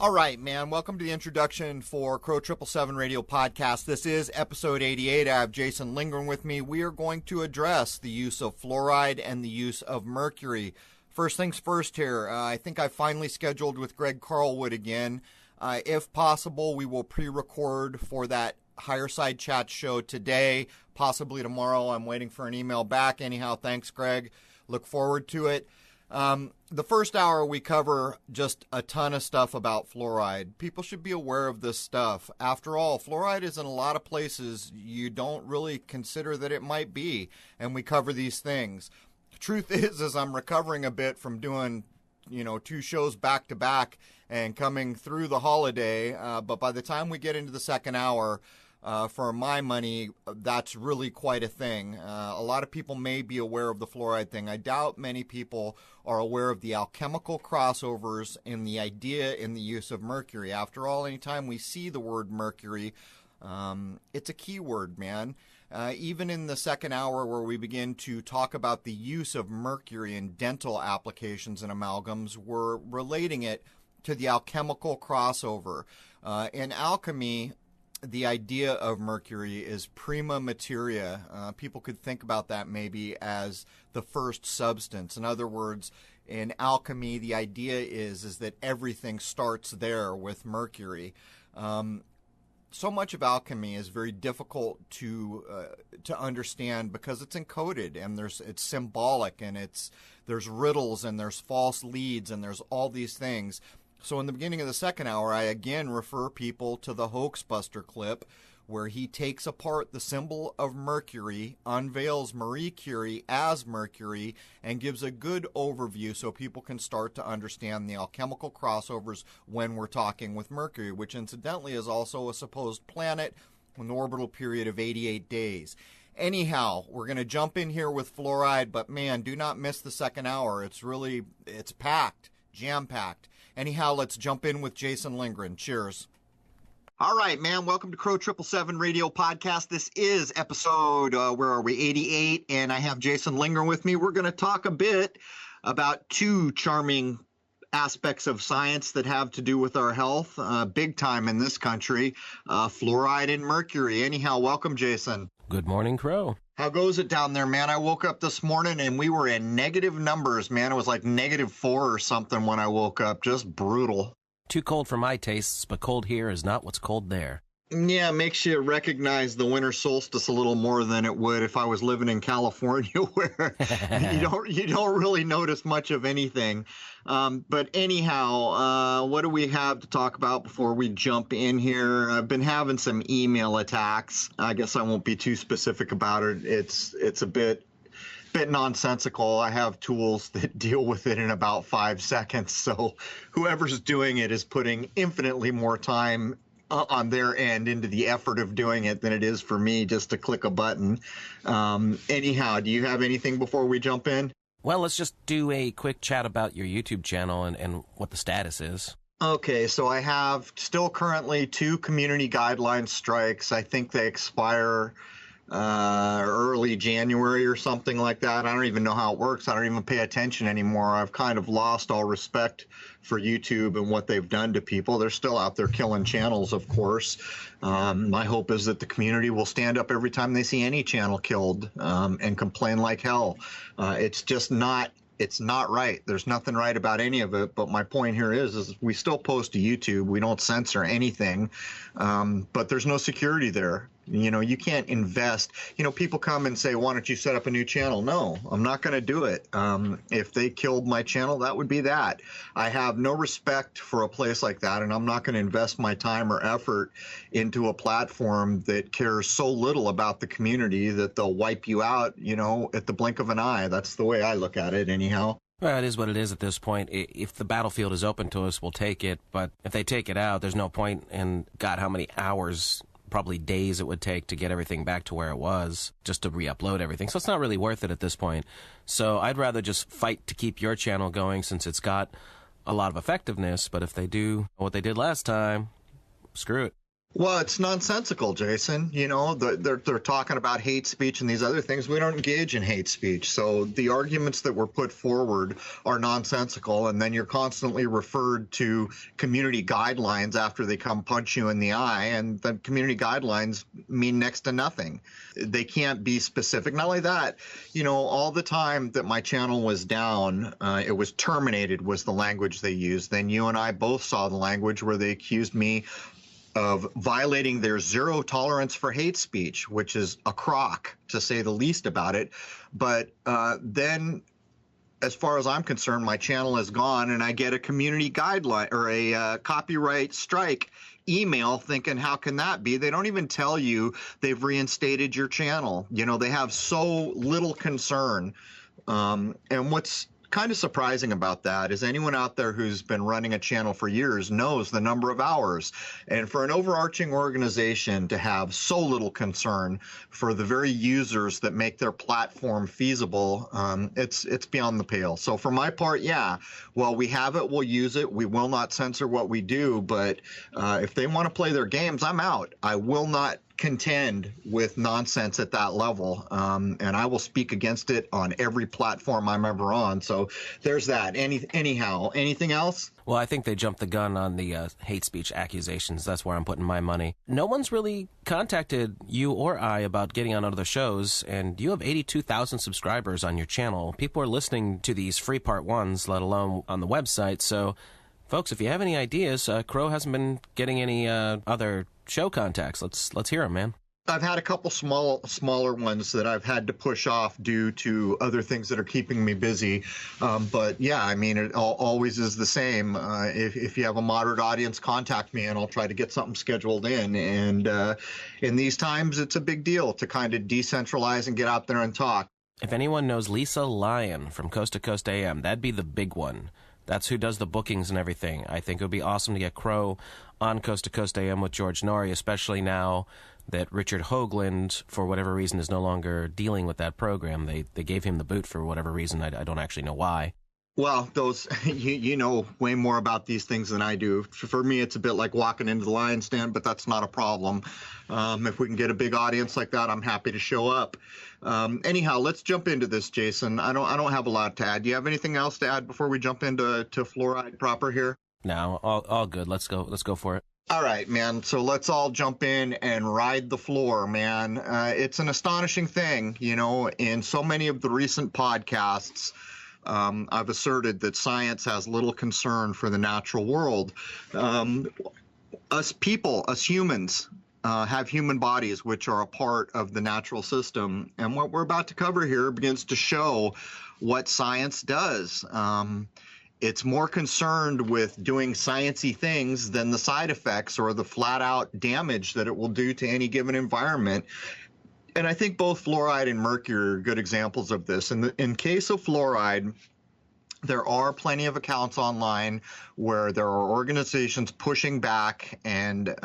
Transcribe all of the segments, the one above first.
All right, man. Welcome to the introduction for Crow 777 Radio Podcast. This is episode 88. I have Jason Lindgren with me. We are going to address the use of fluoride and the use of mercury. First things first here. I think I finally scheduled with Greg Carlwood again. If possible, we will pre-record for that Higher Side Chat show today, possibly tomorrow. I'm waiting for an email back. Anyhow, thanks, Greg. Look forward to it. The first hour, we cover just a ton of stuff about fluoride. People should be aware of this stuff. After all, fluoride is in a lot of places you don't really consider that it might be, and we cover these things. Truth is I'm recovering a bit from doing, 2 shows back to back and coming through the holiday. But by the time we get into the second hour, for my money, that's really quite a thing. A lot of people may be aware of the fluoride thing. I doubt many people are aware of the alchemical crossovers and the idea in the use of mercury. After all, anytime we see the word mercury, it's a key word, man. Even in the second hour where we begin to talk about the use of mercury in dental applications and amalgams, we're relating it to the alchemical crossover. In alchemy, the idea of mercury is prima materia. People could think about that maybe as the first substance. In other words, in alchemy, the idea is that everything starts there with mercury. So much of alchemy is very difficult to understand because it's encoded and it's symbolic and there's riddles and there's false leads and there's all these things. So in the beginning of the second hour, I again refer people to the Hoaxbuster clip where he takes apart the symbol of Mercury, unveils Marie Curie as Mercury, and gives a good overview so people can start to understand the alchemical crossovers when we're talking with Mercury, which incidentally is also a supposed planet with an orbital period of 88 days. Anyhow, we're going to jump in here with fluoride, but man, do not miss the second hour. It's packed, jam-packed. Anyhow, let's jump in with Jason Lindgren. Cheers. All right, man. Welcome to Crow 777 Radio Podcast. This is episode, 88? And I have Jason Lindgren with me. We're going to talk a bit about 2 charming aspects of science that have to do with our health, big time in this country, fluoride and mercury. Anyhow, welcome, Jason. Good morning, Crow. How goes it down there, man? I woke up this morning and we were in negative numbers, man. It was like -4 or something when I woke up. Just brutal. Too cold for my tastes, but cold here is not what's cold there. Yeah, it makes you recognize the winter solstice a little more than it would if I was living in California, where you don't really notice much of anything. But anyhow, what do we have to talk about before we jump in here? I've been having some email attacks. I guess I won't be too specific about it. It's a bit nonsensical. I have tools that deal with it in about 5 seconds. So whoever's doing it is putting infinitely more time on their end into the effort of doing it than it is for me just to click a button. Anyhow, do you have anything before we jump in? Well, let's just do a quick chat about your YouTube channel and what the status is. Okay, so I have still currently 2 community guidelines strikes. I think they expire early January or something like that. I don't even know how it works. I don't even pay attention anymore. I've kind of lost all respect for YouTube and what they've done to people. They're still out there killing channels, of course. My hope is that the community will stand up every time they see any channel killed and complain like hell. It's not right. There's nothing right about any of it. But my point here is we still post to YouTube. We don't censor anything. But there's no security there. You can't invest. People come and say, why don't you set up a new channel? No, I'm not going to do it. If they killed my channel, that would be that. I have no respect for a place like that, and I'm not going to invest my time or effort into a platform that cares so little about the community that they'll wipe you out, at the blink of an eye. That's the way I look at it anyhow. Well, it is what it is at this point. If the battlefield is open to us, we'll take it. But if they take it out, there's no point in, God, how many hours, probably days it would take to get everything back to where it was, just to re-upload everything. So it's not really worth it at this point. So I'd rather just fight to keep your channel going since it's got a lot of effectiveness. But if they do what they did last time, screw it. Well, it's nonsensical, Jason. They're talking about hate speech and these other things. We don't engage in hate speech. So the arguments that were put forward are nonsensical. And then you're constantly referred to community guidelines after they come punch you in the eye. And the community guidelines mean next to nothing. They can't be specific. Not only that, all the time that my channel was down, it was terminated was the language they used. Then you and I both saw the language where they accused me of violating their zero tolerance for hate speech, which is a crock, to say the least about it. But then, as far as I'm concerned, my channel is gone, and I get a community guideline or a copyright strike email thinking, how can that be? They don't even tell you they've reinstated your channel. They have so little concern. And what's kind of surprising about that is anyone out there who's been running a channel for years knows the number of hours. And for an overarching organization to have so little concern for the very users that make their platform feasible, it's beyond the pale. So for my part, yeah, well, we have it, we'll use it. We will not censor what we do. But if they want to play their games, I'm out. I will not contend with nonsense at that level, and I will speak against it on every platform I'm ever on. So there's that. Anyhow, anything else? Well, I think they jumped the gun on the hate speech accusations. That's where I'm putting my money. No one's really contacted you or I about getting on other shows, and you have 82,000 subscribers on your channel. People are listening to these free part ones, let alone on the website. So, folks, if you have any ideas, Crow hasn't been getting any other show contacts. Let's hear them, man. I've had a couple smaller ones that I've had to push off due to other things that are keeping me busy. But yeah, I mean, it always is the same. If you have a moderate audience, contact me and I'll try to get something scheduled in. And in these times, it's a big deal to kind of decentralize and get out there and talk. If anyone knows Lisa Lyon from Coast to Coast AM, that'd be the big one. That's who does the bookings and everything. I think it would be awesome to get Crow on Coast to Coast AM with George Norrie, especially now that Richard Hoagland, for whatever reason, is no longer dealing with that program. They gave him the boot for whatever reason. I don't actually know why. Well, those you know way more about these things than I do. For me, it's a bit like walking into the lion's den, but that's not a problem. If we can get a big audience like that, I'm happy to show up. Anyhow, let's jump into this, Jason. I don't have a lot to add. Do you have anything else to add before we jump into fluoride proper here? No, all good. Let's go for it. All right, man. So let's all jump in and ride the floor, man. It's an astonishing thing, in so many of the recent podcasts. I've asserted that science has little concern for the natural world. Us people, us humans, have human bodies which are a part of the natural system. And what we're about to cover here begins to show what science does. It's more concerned with doing science-y things than the side effects or the flat-out damage that it will do to any given environment. And I think both fluoride and mercury are good examples of this. In case of fluoride, there are plenty of accounts online where there are organizations pushing back and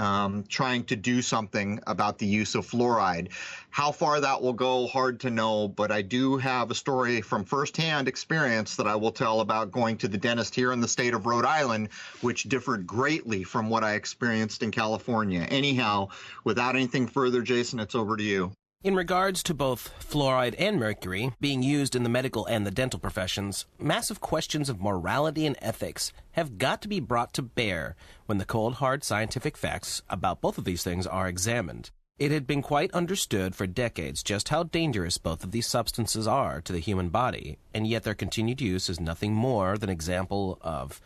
trying to do something about the use of fluoride. How far that will go, hard to know, but I do have a story from firsthand experience that I will tell about going to the dentist here in the state of Rhode Island, which differed greatly from what I experienced in California. Anyhow, without anything further, Jason, it's over to you. In regards to both fluoride and mercury being used in the medical and the dental professions, massive questions of morality and ethics have got to be brought to bear when the cold, hard scientific facts about both of these things are examined. It had been quite understood for decades just how dangerous both of these substances are to the human body, and yet their continued use is nothing more than an example of,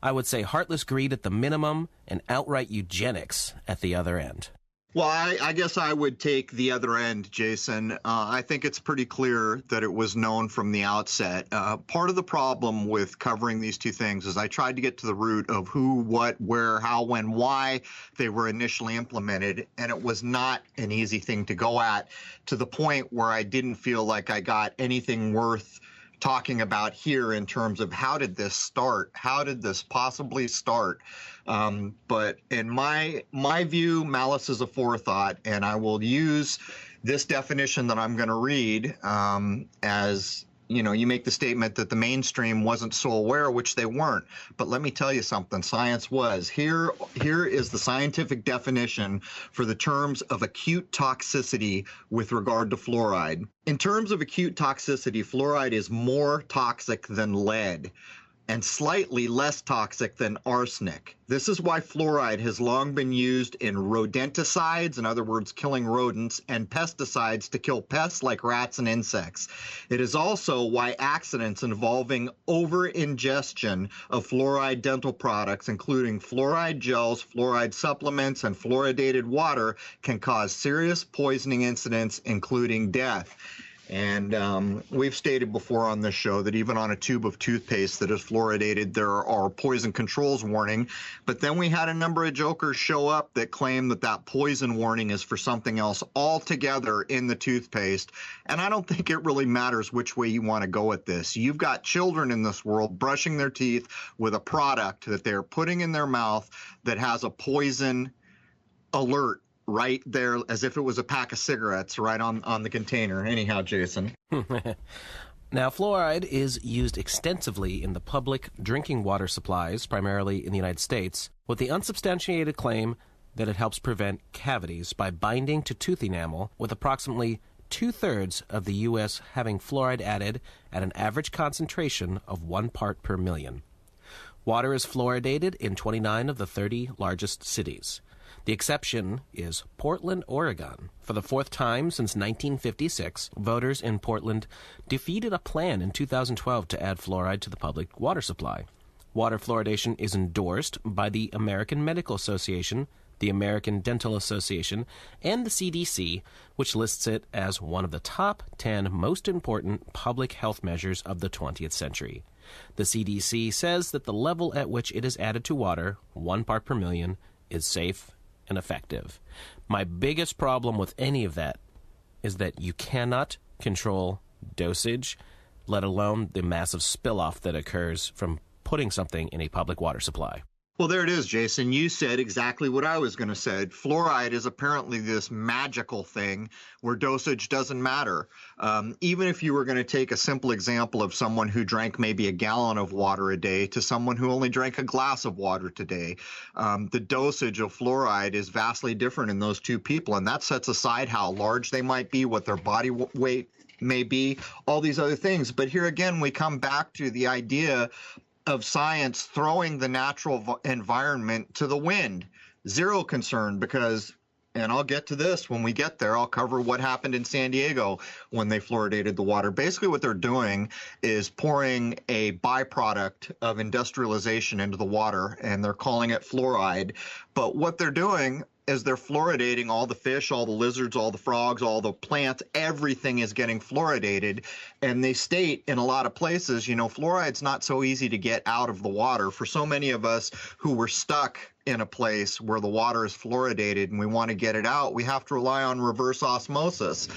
I would say, heartless greed at the minimum and outright eugenics at the other end. Well, I guess I would take the other end, Jason. I think it's pretty clear that it was known from the outset. Part of the problem with covering these two things is I tried to get to the root of who, what, where, how, when, why they were initially implemented, and it was not an easy thing to go at, to the point where I didn't feel like I got anything worth talking about here in terms of how did this start? How did this possibly start? But in my view, malice is aforethought, and I will use this definition that I'm going to read as you make the statement that the mainstream wasn't so aware, which they weren't. But let me tell you something, science was. Here is the scientific definition for the terms of acute toxicity with regard to fluoride. In terms of acute toxicity, fluoride is more toxic than lead and slightly less toxic than arsenic. This is why fluoride has long been used in rodenticides, in other words, killing rodents, and pesticides to kill pests like rats and insects. It is also why accidents involving over-ingestion of fluoride dental products, including fluoride gels, fluoride supplements, and fluoridated water, can cause serious poisoning incidents, including death. And we've stated before on this show that even on a tube of toothpaste that is fluoridated, there are poison controls warning. But then we had a number of jokers show up that claim that that poison warning is for something else altogether in the toothpaste. And I don't think it really matters which way you want to go with this. You've got children in this world brushing their teeth with a product that they're putting in their mouth that has a poison alert right there, as if it was a pack of cigarettes right on the container. Anyhow, Jason. Now, fluoride is used extensively in the public drinking water supplies, primarily in the United States, with the unsubstantiated claim that it helps prevent cavities by binding to tooth enamel, with approximately 2/3 of the U.S. having fluoride added at an average concentration of 1 part per million. Water is fluoridated in 29 of the 30 largest cities. The exception is Portland, Oregon. For the 4th time since 1956, voters in Portland defeated a plan in 2012 to add fluoride to the public water supply. Water fluoridation is endorsed by the American Medical Association, the American Dental Association, and the CDC, which lists it as one of the top 10 most important public health measures of the 20th century. The CDC says that the level at which it is added to water, 1 part per million, is safe and effective. My biggest problem with any of that is that you cannot control dosage, let alone the massive spill-off that occurs from putting something in a public water supply. Well, there it is, Jason. You said exactly what I was going to say. Fluoride is apparently this magical thing where dosage doesn't matter. Even if you were going to take a simple example of someone who drank maybe a gallon of water a day to someone who only drank a glass of water today, the dosage of fluoride is vastly different in those two people. And that sets aside how large they might be, what their body weight may be, all these other things. But here again, we come back to the idea of science throwing the natural environment to the wind. Zero concern, because, and I'll get to this when we get there, I'll cover what happened in San Diego when they fluoridated the water. Basically what they're doing is pouring a byproduct of industrialization into the water, and they're calling it fluoride. But what they're doing is they're fluoridating all the fish, all the lizards, all the frogs, all the plants. Everything is getting fluoridated. And they state in a lot of places, fluoride's not so easy to get out of the water. For so many of us who were stuck in a place where the water is fluoridated and we want to get it out, we have to rely on reverse osmosis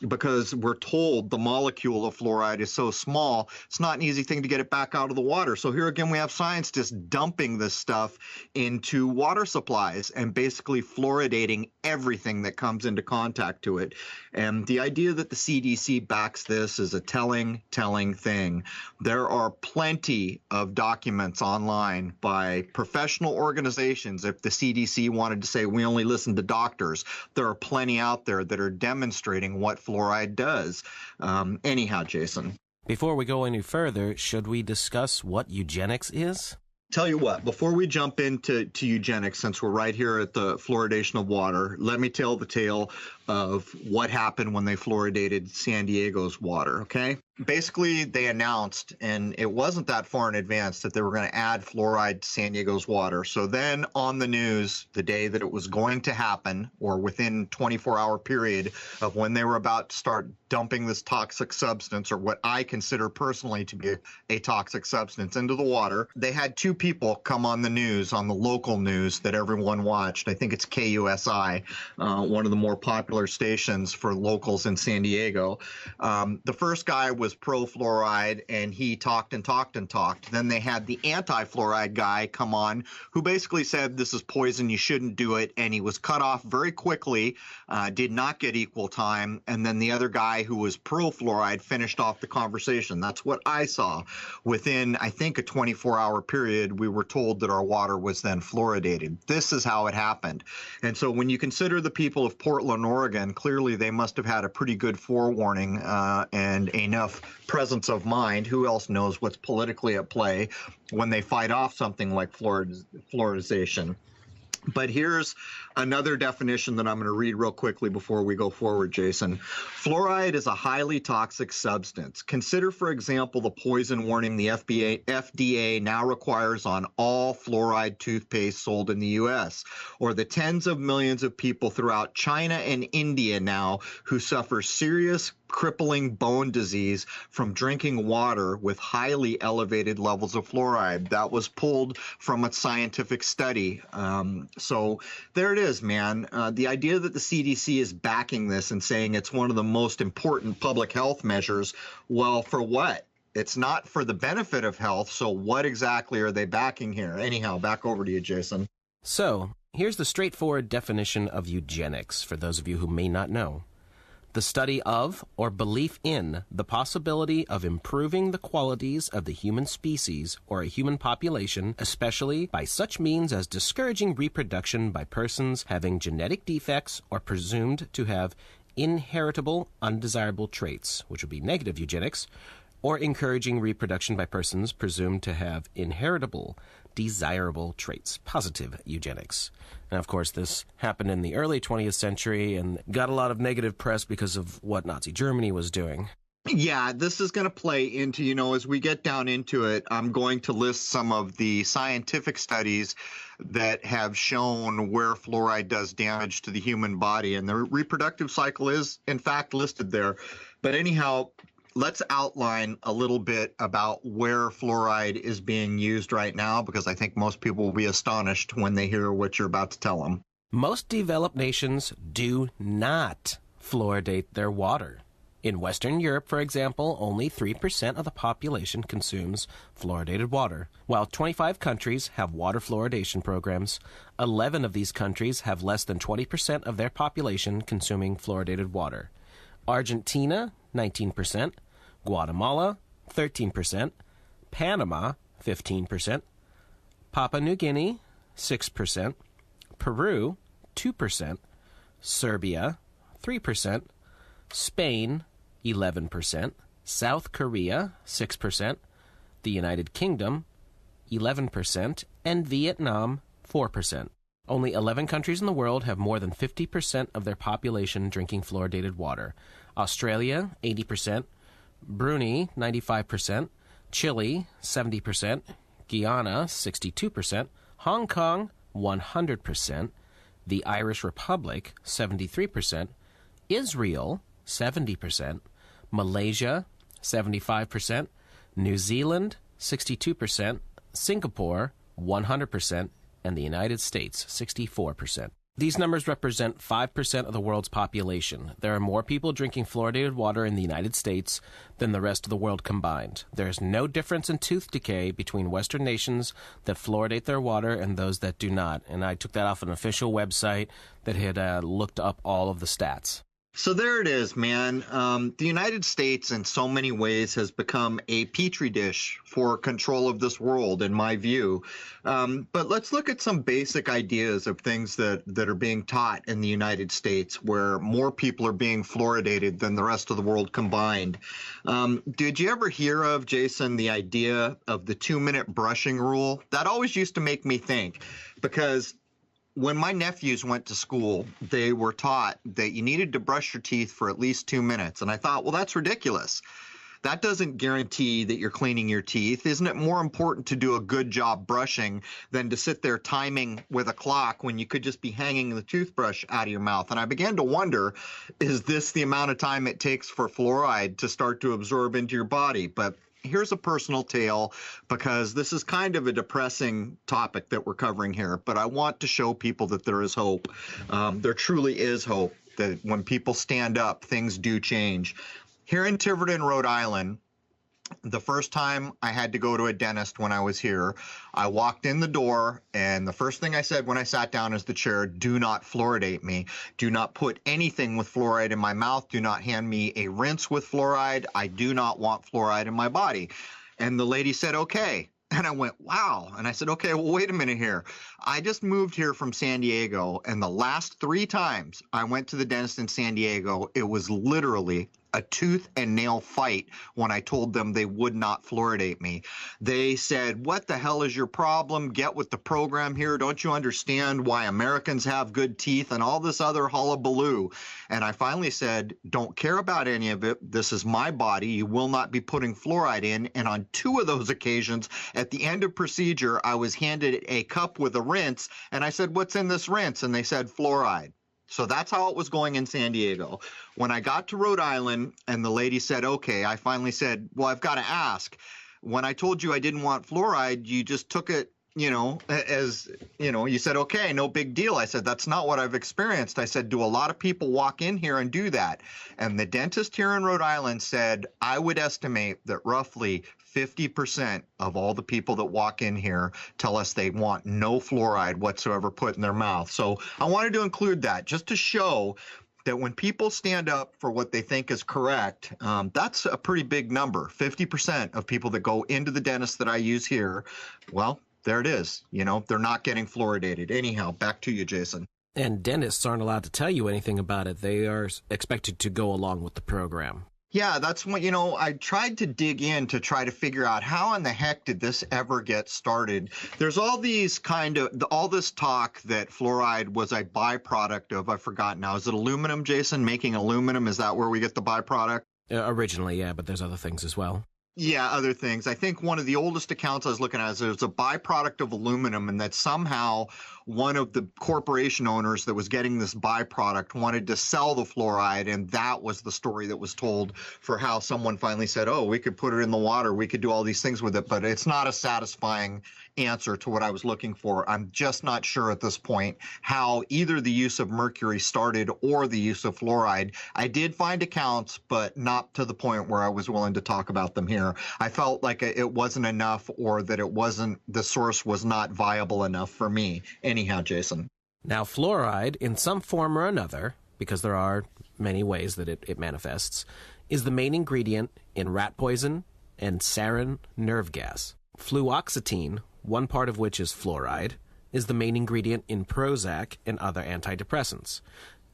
because we're told the molecule of fluoride is so small, it's not an easy thing to get it back out of the water. So here again, we have scientists dumping this stuff into water supplies and basically fluoridating everything that comes into contact to it. And the idea that the CDC backs this is a telling thing. There are plenty of documents online by professional organizations. If the CDC wanted to say we only listen to doctors, there are plenty out there that are demonstrating what fluoride does. Anyhow, Jason. Before we go any further, should we discuss what eugenics is? Tell you what, before we jump into eugenics, since we're right here at the fluoridation of water, let me tell the tale of what happened when they fluoridated San Diego's water, okay? Basically, they announced, and it wasn't that far in advance, that they were going to add fluoride to San Diego's water. So then on the news, the day that it was going to happen, or within 24-hour period of when they were about to start dumping this toxic substance, or what I consider personally to be a toxic substance, into the water, they had two people come on the news, on the local news that everyone watched. I think it's KUSI, one of the more popular stations for locals in San Diego. The first guy was was pro-fluoride, and he talked and talked and talked. Then they had the anti-fluoride guy come on, who basically said this is poison, you shouldn't do it, and he was cut off very quickly, did not get equal time, and then the other guy who was pro-fluoride finished off the conversation. That's what I saw. Within, I think, a 24-hour period, we were told that our water was then fluoridated. This is how it happened. And so when you consider the people of Portland, Oregon, clearly they must have had a pretty good forewarning and enough presence of mind. Who else knows what's politically at play when they fight off something like fluoridization? But here's another definition that I'm going to read real quickly before we go forward, Jason. Fluoride is a highly toxic substance. Consider, for example, the poison warning the FDA now requires on all fluoride toothpaste sold in the U.S., or the tens of millions of people throughout China and India now who suffer serious crippling bone disease from drinking water with highly elevated levels of fluoride. That was pulled from a scientific study. So there it is, man. The idea that the CDC is backing this and saying it's one of the most important public health measures, well, for what? It's not for the benefit of health, so what exactly are they backing here? Anyhow, back over to you, Jason. So, here's the straightforward definition of eugenics, for those of you who may not know. The study of or belief in the possibility of improving the qualities of the human species or a human population, especially by such means as discouraging reproduction by persons having genetic defects or presumed to have inheritable undesirable traits, which would be negative eugenics, or encouraging reproduction by persons presumed to have inheritable desirable traits, positive eugenics. Now, of course, this happened in the early 20th century and got a lot of negative press because of what Nazi Germany was doing. Yeah, this is going to play into, as we get down into it, I'm going to list some of the scientific studies that have shown where fluoride does damage to the human body. And the reproductive cycle is, in fact, listed there. But anyhow, let's outline a little bit about where fluoride is being used right now, because I think most people will be astonished when they hear what you're about to tell them. Most developed nations do not fluoridate their water. In Western Europe, for example, only 3% of the population consumes fluoridated water. While 25 countries have water fluoridation programs, 11 of these countries have less than 20% of their population consuming fluoridated water. Argentina, 19%. Guatemala, 13%, Panama, 15%, Papua New Guinea, 6%, Peru, 2%, Serbia, 3%, Spain, 11%, South Korea, 6%, the United Kingdom, 11%, and Vietnam, 4%. Only 11 countries in the world have more than 50% of their population drinking fluoridated water. Australia, 80%, Brunei, 95%, Chile, 70%, Guyana, 62%, Hong Kong, 100%, the Irish Republic, 73%, Israel, 70%, Malaysia, 75%, New Zealand, 62%, Singapore, 100%, and the United States, 64%. These numbers represent 5% of the world's population. There are more people drinking fluoridated water in the United States than the rest of the world combined. There is no difference in tooth decay between Western nations that fluoridate their water and those that do not. And I took that off an official website that had looked up all of the stats. So there it is, man. The United States in so many ways has become a petri dish for control of this world, in my view. But let's look at some basic ideas of things that are being taught in the United States, where more people are being fluoridated than the rest of the world combined. Did you ever hear of, Jason, the idea of the 2-minute brushing rule? That always used to make me think, because when my nephews went to school, they were taught that you needed to brush your teeth for at least 2 minutes. And I thought, well, that's ridiculous. That doesn't guarantee that you're cleaning your teeth. Isn't it more important to do a good job brushing than to sit there timing with a clock when you could just be hanging the toothbrush out of your mouth? And I began to wonder, is this the amount of time it takes for fluoride to start to absorb into your body? But here's a personal tale, because this is kind of a depressing topic that we're covering here, but I want to show people that there is hope. There truly is hope, that when people stand up, things do change. Here in Tiverton, Rhode Island, the first time I had to go to a dentist when I was here, I walked in the door, and the first thing I said when I sat down is the chair, do not fluoridate me. Do not put anything with fluoride in my mouth. Do not hand me a rinse with fluoride. I do not want fluoride in my body. And the lady said, okay. And I went, wow. And I said, okay, well, wait a minute here. I just moved here from San Diego, and the last 3 times I went to the dentist in San Diego, it was literally a tooth and nail fight when I told them they would not fluoridate me. They said, what the hell is your problem? Get with the program here. Don't you understand why Americans have good teeth and all this other hullabaloo? And I finally said, don't care about any of it. This is my body. You will not be putting fluoride in. And on 2 of those occasions, at the end of procedure, I was handed a cup with a rinse, and I said, what's in this rinse? And they said, fluoride. So that's how it was going in San Diego. When I got to Rhode Island and the lady said, okay, I finally said, well, I've got to ask. When I told you I didn't want fluoride, you just took it, as, you said, okay, no big deal. I said, that's not what I've experienced. I said, do a lot of people walk in here and do that? And the dentist here in Rhode Island said, I would estimate that roughly 50% of all the people that walk in here tell us they want no fluoride whatsoever put in their mouth. So I wanted to include that just to show that when people stand up for what they think is correct, that's a pretty big number. 50% of people that go into the dentist that I use here, well, there it is. They're not getting fluoridated. Anyhow, back to you, Jason. And dentists aren't allowed to tell you anything about it. They are expected to go along with the program. Yeah, that's what, I tried to dig in to try to figure out how in the heck did this ever get started. There's all these all this talk that fluoride was a byproduct of, I forgot now, is it aluminum, Jason? Making aluminum, is that where we get the byproduct? Originally, yeah, but there's other things as well. Yeah, other things. I think one of the oldest accounts I was looking at is there's a byproduct of aluminum, and that somehow one of the corporation owners that was getting this byproduct wanted to sell the fluoride, and that was the story that was told for how someone finally said, oh, we could put it in the water, we could do all these things with it, but it's not a satisfying answer to what I was looking for. I'm just not sure at this point how either the use of mercury started or the use of fluoride. I did find accounts, but not to the point where I was willing to talk about them here. I felt like it wasn't enough, or that the source was not viable enough for me. Anyhow, Jason. Now, fluoride, in some form or another, because there are many ways that it manifests, is the main ingredient in rat poison and sarin nerve gas. Fluoxetine, one part of which is fluoride, is the main ingredient in Prozac and other antidepressants.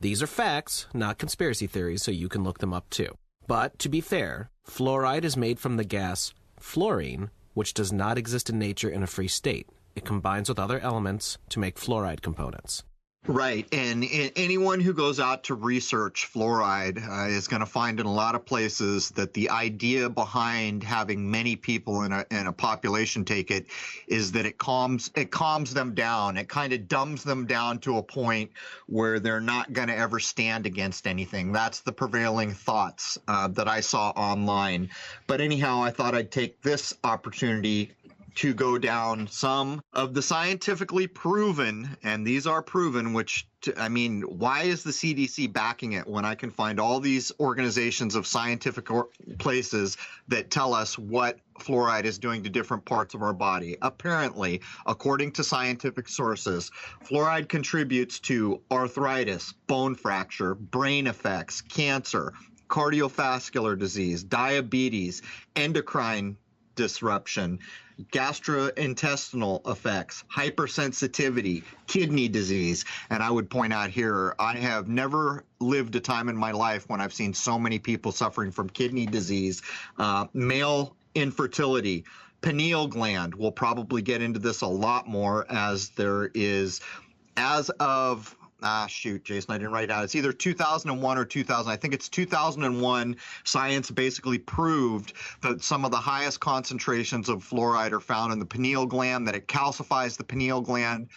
These are facts, not conspiracy theories, so you can look them up too. But, to be fair, fluoride is made from the gas fluorine, which does not exist in nature in a free state. It combines with other elements to make fluoride components. Right. And anyone who goes out to research fluoride is going to find in a lot of places that the idea behind having many people in a population take it is that it calms them down. It kind of dumbs them down to a point where they're not going to ever stand against anything. That's the prevailing thoughts that I saw online. But anyhow, I thought I'd take this opportunity to go down some of the scientifically proven, and these are proven, why is the CDC backing it when I can find all these organizations of scientific places that tell us what fluoride is doing to different parts of our body? Apparently, according to scientific sources, fluoride contributes to arthritis, bone fracture, brain effects, cancer, cardiovascular disease, diabetes, endocrine disruption, gastrointestinal effects, hypersensitivity, kidney disease. And I would point out here, I have never lived a time in my life when I've seen so many people suffering from kidney disease, male infertility, pineal gland. We'll probably get into this a lot more as there is, as of Jason, I didn't write it out. It's either 2001 or 2000. I think it's 2001. Science basically proved that some of the highest concentrations of fluoride are found in the pineal gland, that it calcifies the pineal gland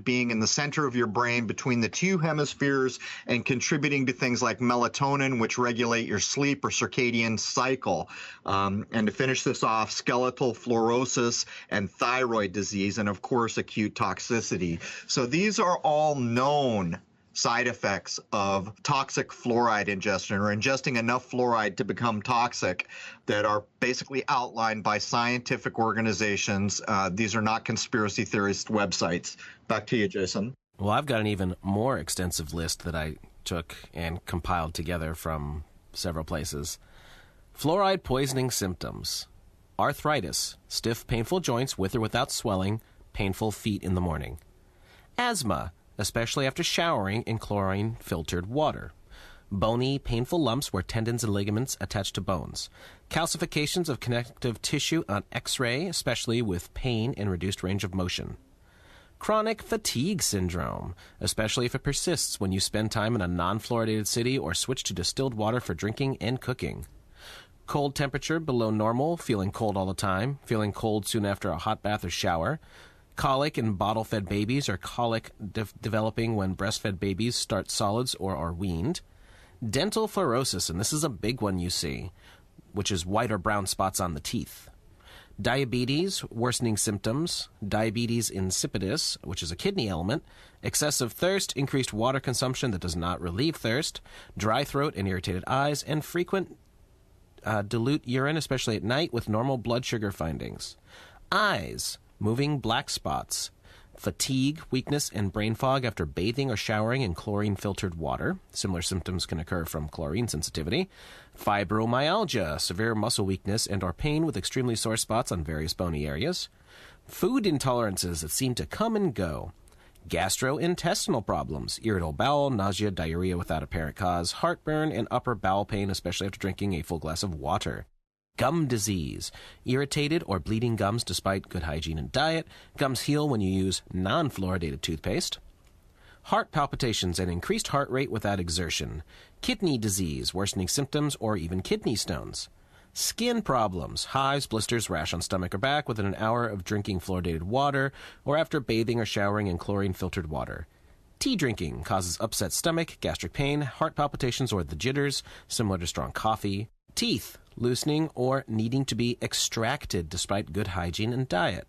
being in the center of your brain between the 2 hemispheres and contributing to things like melatonin, which regulate your sleep or circadian cycle. And to finish this off, skeletal fluorosis and thyroid disease, and of course, acute toxicity. So these are all known side effects of toxic fluoride ingestion or ingesting enough fluoride to become toxic that are basically outlined by scientific organizations. These are not conspiracy theorist websites. Back to you, Jason. Well, I've got an even more extensive list that I took and compiled together from several places. Fluoride poisoning symptoms: arthritis, stiff, painful joints with or without swelling, painful feet in the morning. Asthma, especially after showering in chlorine-filtered water. Bony, painful lumps where tendons and ligaments attach to bones. Calcifications of connective tissue on X-ray, especially with pain and reduced range of motion. Chronic fatigue syndrome, especially if it persists when you spend time in a non-fluoridated city or switch to distilled water for drinking and cooking. Cold temperature below normal, feeling cold all the time, feeling cold soon after a hot bath or shower. Colic in bottle-fed babies or colic developing when breastfed babies start solids or are weaned. Dental fluorosis, and this is a big one you see, which is white or brown spots on the teeth. Diabetes, worsening symptoms. Diabetes insipidus, which is a kidney ailment. Excessive thirst, increased water consumption that does not relieve thirst. Dry throat and irritated eyes, and frequent dilute urine, especially at night, with normal blood sugar findings. Eyes, moving black spots. Fatigue, weakness, and brain fog after bathing or showering in chlorine-filtered water. Similar symptoms can occur from chlorine sensitivity. Fibromyalgia, severe muscle weakness and or pain with extremely sore spots on various bony areas. Food intolerances that seem to come and go. Gastrointestinal problems, irritable bowel, nausea, diarrhea without apparent cause, heartburn, and upper bowel pain, especially after drinking a full glass of water. Gum disease, irritated or bleeding gums despite good hygiene and diet. Gums heal when you use non-fluoridated toothpaste. Heart palpitations and increased heart rate without exertion. Kidney disease, worsening symptoms, or even kidney stones. Skin problems, hives, blisters, rash on stomach or back within an hour of drinking fluoridated water or after bathing or showering in chlorine-filtered water. Tea drinking causes upset stomach, gastric pain, heart palpitations, or the jitters, similar to strong coffee. Teeth, loosening or needing to be extracted despite good hygiene and diet.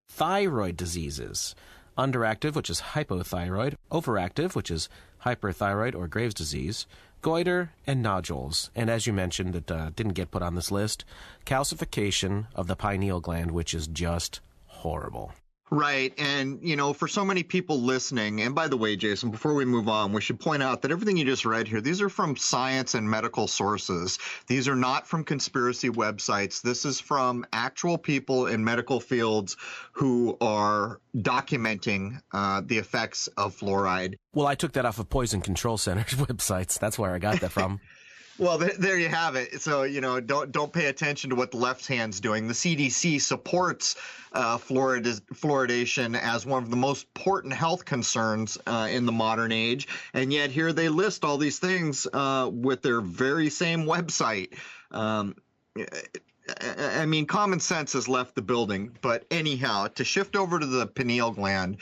Thyroid diseases, underactive, which is hypothyroid, overactive, which is hyperthyroid or Graves' disease, goiter, and nodules. And as you mentioned, it didn't get put on this list, calcification of the pineal gland, which is just horrible. Right. And, you know, for so many people listening, and by the way, Jason, before we move on, we should point out that everything you just read here, these are from science and medical sources. These are not from conspiracy websites. This is from actual people in medical fields who are documenting the effects of fluoride. Well, I took that off of Poison Control Center's websites. That's where I got that from. Well, there you have it. So, you know, don't pay attention to what the left hand's doing. The CDC supports fluoridation as one of the most important health concerns in the modern age. And yet here they list all these things with their very same website. I mean, common sense has left the building. But anyhow, to shift over to the pineal gland,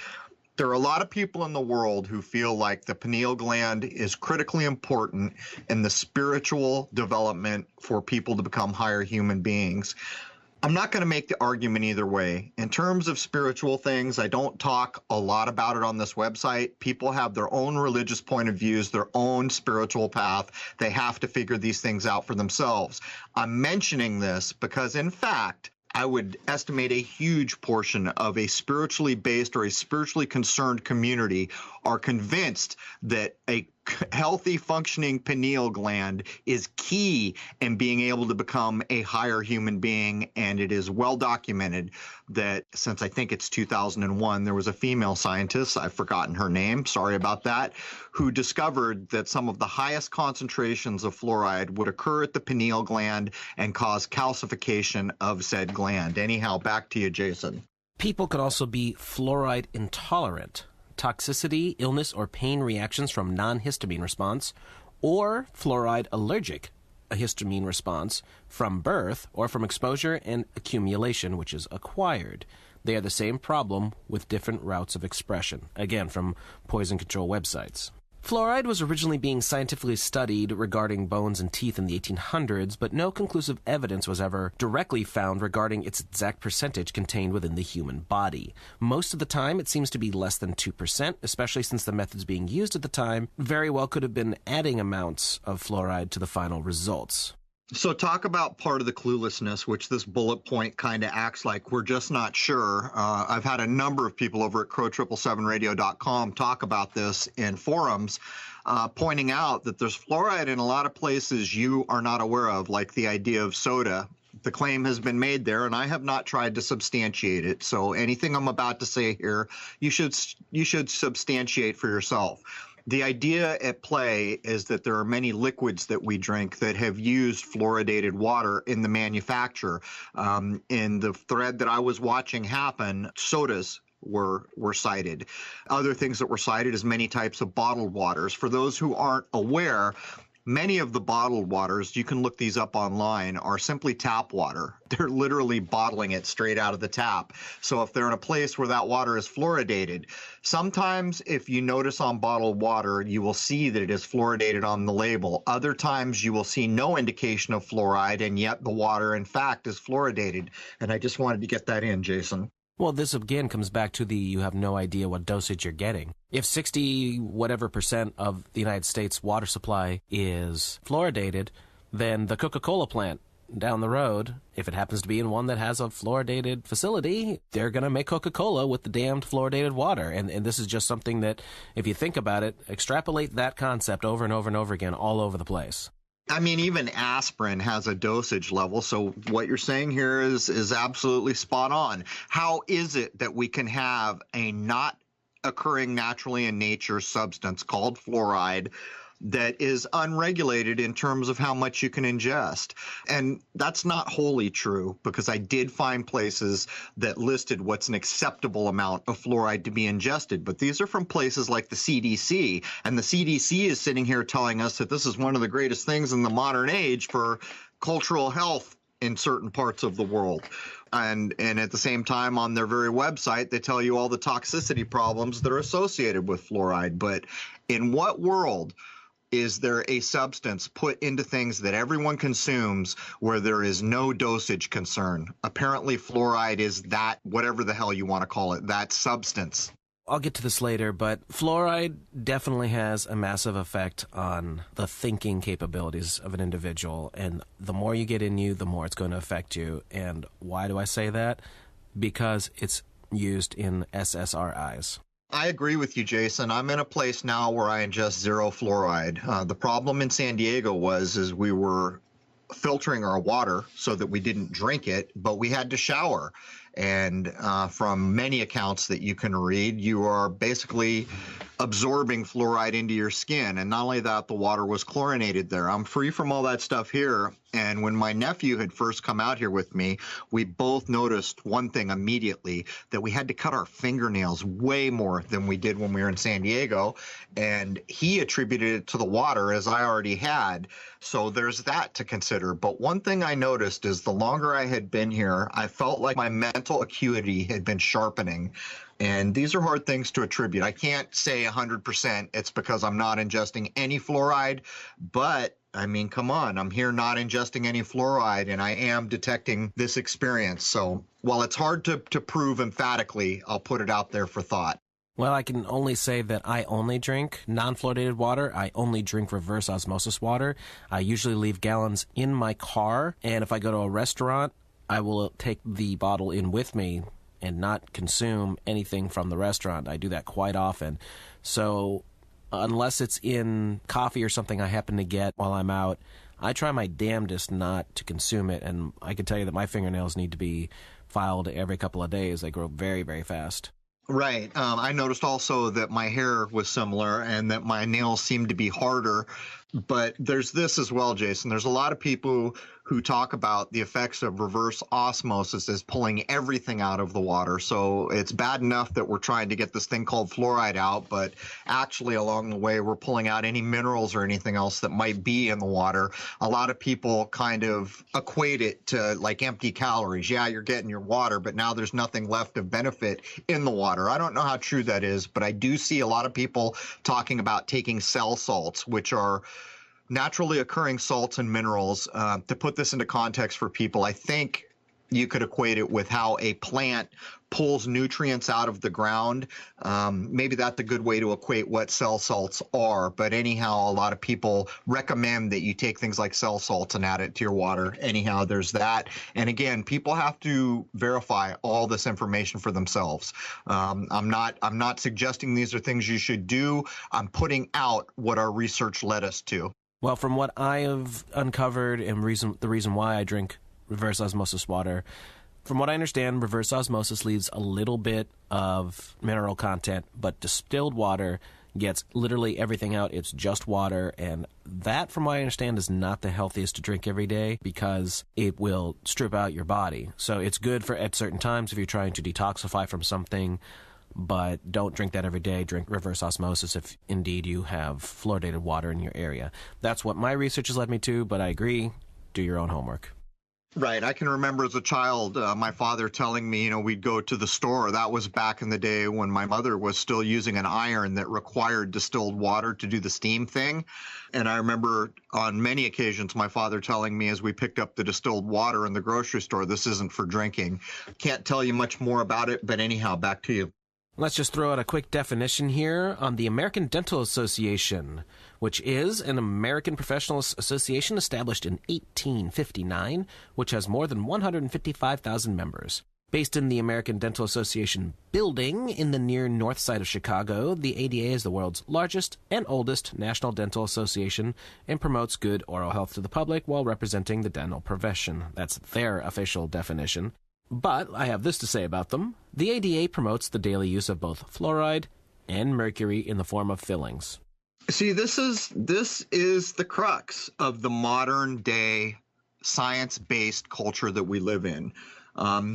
there are a lot of people in the world who feel like the pineal gland is critically important in the spiritual development for people to become higher human beings. I'm not going to make the argument either way. In terms of spiritual things, I don't talk a lot about it on this website. People have their own religious point of views, their own spiritual path. They have to figure these things out for themselves. I'm mentioning this because, in fact, I would estimate a huge portion of a spiritually based or a spiritually concerned community are convinced that a healthy functioning pineal gland is key in being able to become a higher human being. And it is well documented that since I think it's 2001, there was a female scientist, I've forgotten her name, sorry about that, who discovered that some of the highest concentrations of fluoride would occur at the pineal gland and cause calcification of said gland. Anyhow, back to you, Jason. People could also be fluoride intolerant. Toxicity, illness, or pain reactions from non-histamine response, or fluoride allergic, a histamine response from birth or from exposure and accumulation, which is acquired. They are the same problem with different routes of expression. Again, from poison control websites. Fluoride was originally being scientifically studied regarding bones and teeth in the 1800s, but no conclusive evidence was ever directly found regarding its exact percentage contained within the human body. Most of the time, it seems to be less than 2%, especially since the methods being used at the time very well could have been adding amounts of fluoride to the final results. So talk about part of the cluelessness, which this bullet point kind of acts like we're just not sure. I've had a number of people over at crow777radio.com talk about this in forums, pointing out that there's fluoride in a lot of places you are not aware of, like the idea of soda. The claim has been made there, and I have not tried to substantiate it. So anything I'm about to say here, you should substantiate for yourself. The idea at play is that there are many liquids that we drink that have used fluoridated water in the manufacture. In the thread that I was watching happen, sodas were cited. Other things that were cited is many types of bottled waters. For those who aren't aware, many of the bottled waters, you can look these up online, are simply tap water. They're literally bottling it straight out of the tap. So if they're in a place where that water is fluoridated, sometimes if you notice on bottled water, you will see that it is fluoridated on the label. Other times you will see no indication of fluoride, and yet the water, in fact, is fluoridated. And I just wanted to get that in, Jason. Well, this again comes back to you have no idea what dosage you're getting. If 60% of the United States water supply is fluoridated, then the Coca-Cola plant down the road, if it happens to be in one that has a fluoridated facility, they're going to make Coca-Cola with the damned fluoridated water. And this is just something that, if you think about it, extrapolate that concept over and over and over again all over the place. I mean, even aspirin has a dosage level, so what you're saying here is absolutely spot on. How is it that we can have a not occurring naturally in nature substance called fluoride that is unregulated in terms of how much you can ingest? And that's not wholly true, because I did find places that listed what's an acceptable amount of fluoride to be ingested. But these are from places like the CDC, and the CDC is sitting here telling us that this is one of the greatest things in the modern age for cultural health in certain parts of the world. And at the same time, on their very website, they tell you all the toxicity problems that are associated with fluoride. But in what world is there a substance put into things that everyone consumes where there is no dosage concern? Apparently, fluoride is that, whatever the hell you want to call it, that substance. I'll get to this later, but fluoride definitely has a massive effect on the thinking capabilities of an individual. And the more you get in you, the more it's going to affect you. And why do I say that? Because it's used in SSRIs. I agree with you, Jason. I'm in a place now where I ingest zero fluoride. The problem in San Diego was we were filtering our water so that we didn't drink it, but we had to shower. And from many accounts that you can read, you are basically absorbing fluoride into your skin. And not only that, the water was chlorinated there. I'm free from all that stuff here. And when my nephew had first come out here with me, we both noticed one thing immediately, that we had to cut our fingernails way more than we did when we were in San Diego. And he attributed it to the water, as I already had. So there's that to consider. But one thing I noticed is the longer I had been here, I felt like my mental acuity had been sharpening. And these are hard things to attribute. I can't say 100% it's because I'm not ingesting any fluoride, but I mean, come on, I'm here not ingesting any fluoride, and I am detecting this experience. So while it's hard to prove emphatically, I'll put it out there for thought. Well, I can only say that I only drink non-fluoridated water. I only drink reverse osmosis water. I usually leave gallons in my car, and if I go to a restaurant, I will take the bottle in with me and not consume anything from the restaurant. I do that quite often. So unless it's in coffee or something I happen to get while I'm out, I try my damnedest not to consume it. And I can tell you that my fingernails need to be filed every couple of days. They grow very, very fast. Right. I noticed also that my hair was similar and that my nails seemed to be harder But there's this as well, Jason. There's a lot of people who talk about the effects of reverse osmosis as pulling everything out of the water. So it's bad enough that we're trying to get this thing called fluoride out, but actually along the way, we're pulling out any minerals or anything else that might be in the water. A lot of people kind of equate it to like empty calories. Yeah, you're getting your water, but now there's nothing left of benefit in the water. I don't know how true that is, but I do see a lot of people talking about taking cell salts, which are naturally occurring salts and minerals. To put this into context for people, I think you could equate it with how a plant pulls nutrients out of the ground. Maybe that's a good way to equate what cell salts are. But anyhow, a lot of people recommend that you take things like cell salts and add it to your water. Anyhow, there's that. And again, people have to verify all this information for themselves. I'm not suggesting these are things you should do. I'm putting out what our research led us to. Well, from what I have uncovered and the reason why I drink reverse osmosis water, from what I understand, reverse osmosis leaves a little bit of mineral content, but distilled water gets literally everything out. It's just water, and that, from what I understand, is not the healthiest to drink every day because it will strip out your body. So it's good for at certain times if you're trying to detoxify from something, but don't drink that every day. Drink reverse osmosis if indeed you have fluoridated water in your area. That's what my research has led me to, but I agree, do your own homework. Right. I can remember as a child, my father telling me, we'd go to the store. That was back in the day when my mother was still using an iron that required distilled water to do the steam thing. And I remember on many occasions my father telling me as we picked up the distilled water in the grocery store, this isn't for drinking. Can't tell you much more about it, but anyhow, back to you. Let's just throw out a quick definition here on the American Dental Association, which is an American professional association established in 1859, which has more than 155,000 members. Based in the American Dental Association building in the near north side of Chicago, the ADA is the world's largest and oldest national dental association and promotes good oral health to the public while representing the dental profession. That's their official definition. But I have this to say about them. The ADA promotes the daily use of both fluoride and mercury in the form of fillings. See, this is the crux of the modern day science-based culture that we live in.